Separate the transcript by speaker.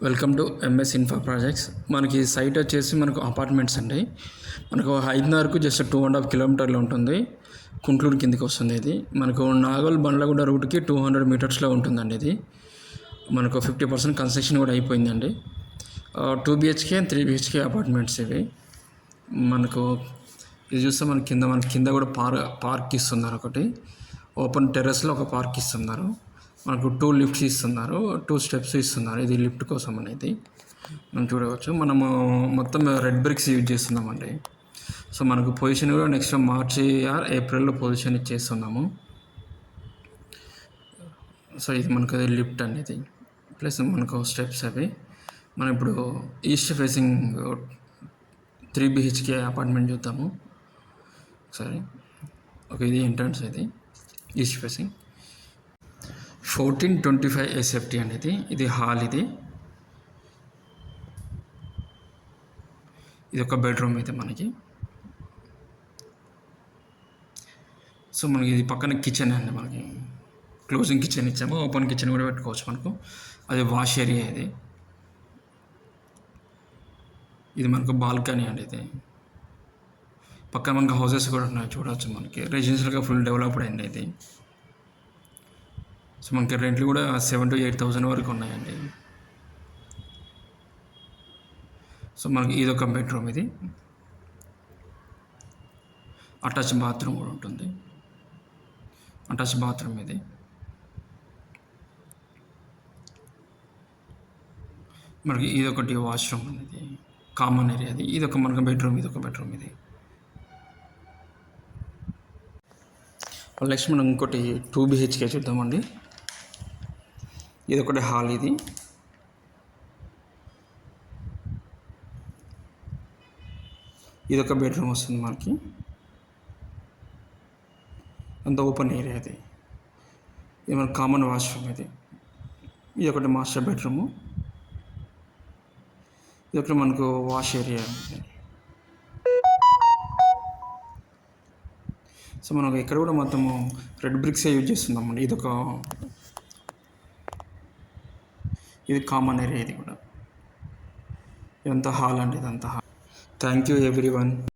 Speaker 1: Welcome to MS ఇన్ఫా projects. మనకి site వచ్చేసి మనకు అపార్ట్మెంట్స్ అండి. మనకు హైదనగర్కు జస్ట్ 2.5 కిలోమీటర్లు ఉంటుంది. కుంట్లూరు కిందికి వస్తుంది. ఇది మనకు నాగోల్ బండ్లగూడ రూట్కి 200 మీటర్స్లో ఉంటుందండి. ఇది మనకు 50% కన్స్ట్రక్షన్ కూడా అయిపోయిందండి. 2 బిహెచ్కే 3 బిహెచ్కే అపార్ట్మెంట్స్ ఇవి. మనకు ఇది చూస్తే మన కింద కూడా పార్క్ ఇస్తున్నారు. ఒకటి ఓపెన్ టెర్రస్లో ఒక పార్క్ ఇస్తున్నారు. మనకు 2 లిఫ్ట్స్ ఇస్తున్నారు, 2 స్టెప్స్ ఇస్తున్నారు. ఇది లిఫ్ట్ కోసం అనేది మనం చూడవచ్చు. మనము మొత్తం రెడ్ బ్రిక్స్ యూజ్ చేస్తున్నామండి. సో మనకు పొజిషన్ కూడా నెక్స్ట్ మార్చి ఆర్ ఏప్రిల్లో పొజిషన్ ఇచ్చేస్తున్నాము. సో ఇది మనకు లిఫ్ట్ అనేది ప్లస్ మనకు స్టెప్స్ అవి. మనం ఇప్పుడు ఈస్ట్ ఫేసింగ్ 3 బిహెచ్కే అపార్ట్మెంట్ చూద్దాము సరే. ఓకే, ఇది ఎంట్రన్స్. ఇది ఈస్ట్ ఫేసింగ్ 1425 ఎస్ఎఫ్టీ అనేది. ఇది హాల్. ఇది ఒక బెడ్రూమ్ అయితే మనకి. సో మనకి ఇది పక్కన కిచెన్ అండి. మనకి క్లోజింగ్ కిచెన్ ఇచ్చాము, ఓపెన్ కిచెన్ కూడా పెట్టుకోవచ్చు మనకు. అది వాష్ ఏరియా. ఇది మనకు బాల్కనీ అండి. ఇది పక్కన మనకు హౌసెస్ కూడా ఉన్నాయి, చూడవచ్చు. మనకి రెసిడెన్షియల్గా ఫుల్ డెవలప్డ్ అయింది ఇది. సో మనకి రెంట్లు కూడా 7,000 to 8,000 వరకు ఉన్నాయండి. సో మనకి ఇది ఒక బెడ్రూమ్. ఇది అటాచ్ బాత్రూమ్ కూడా ఉంటుంది. అటాచ్ బాత్రూమ్ ఇది. మనకి ఇది ఒకటి వాష్రూమ్ అనేది కామన్ ఏరియా. ఇది ఒక మనకు బెడ్రూమ్. ఇది ఒక బెడ్రూమ్. ఇది నెక్స్ట్ మనం ఇంకోటి 2 బిహెచ్కే చూద్దామండి. ఇది ఒకటి హాల్. ఇది ఒక బెడ్రూమ్ వస్తుంది మనకి. అంత ఓపెన్ ఏరియా. ఇది మన కామన్ వాష్రూమ్. ఇది ఒకటి మాస్టర్ బెడ్రూము. ఇది ఒకటి మనకు వాష్ ఏరియా. సో మనం ఇక్కడ కూడా మొత్తము రెడ్ బ్రిక్సే యూజ్ చేస్తున్నామండి. ఇది కామన్ ఏరియా. ఇది కూడా ఇదంతా హాల్ అండి. ఇదంతా హాల్. Thank you everyone.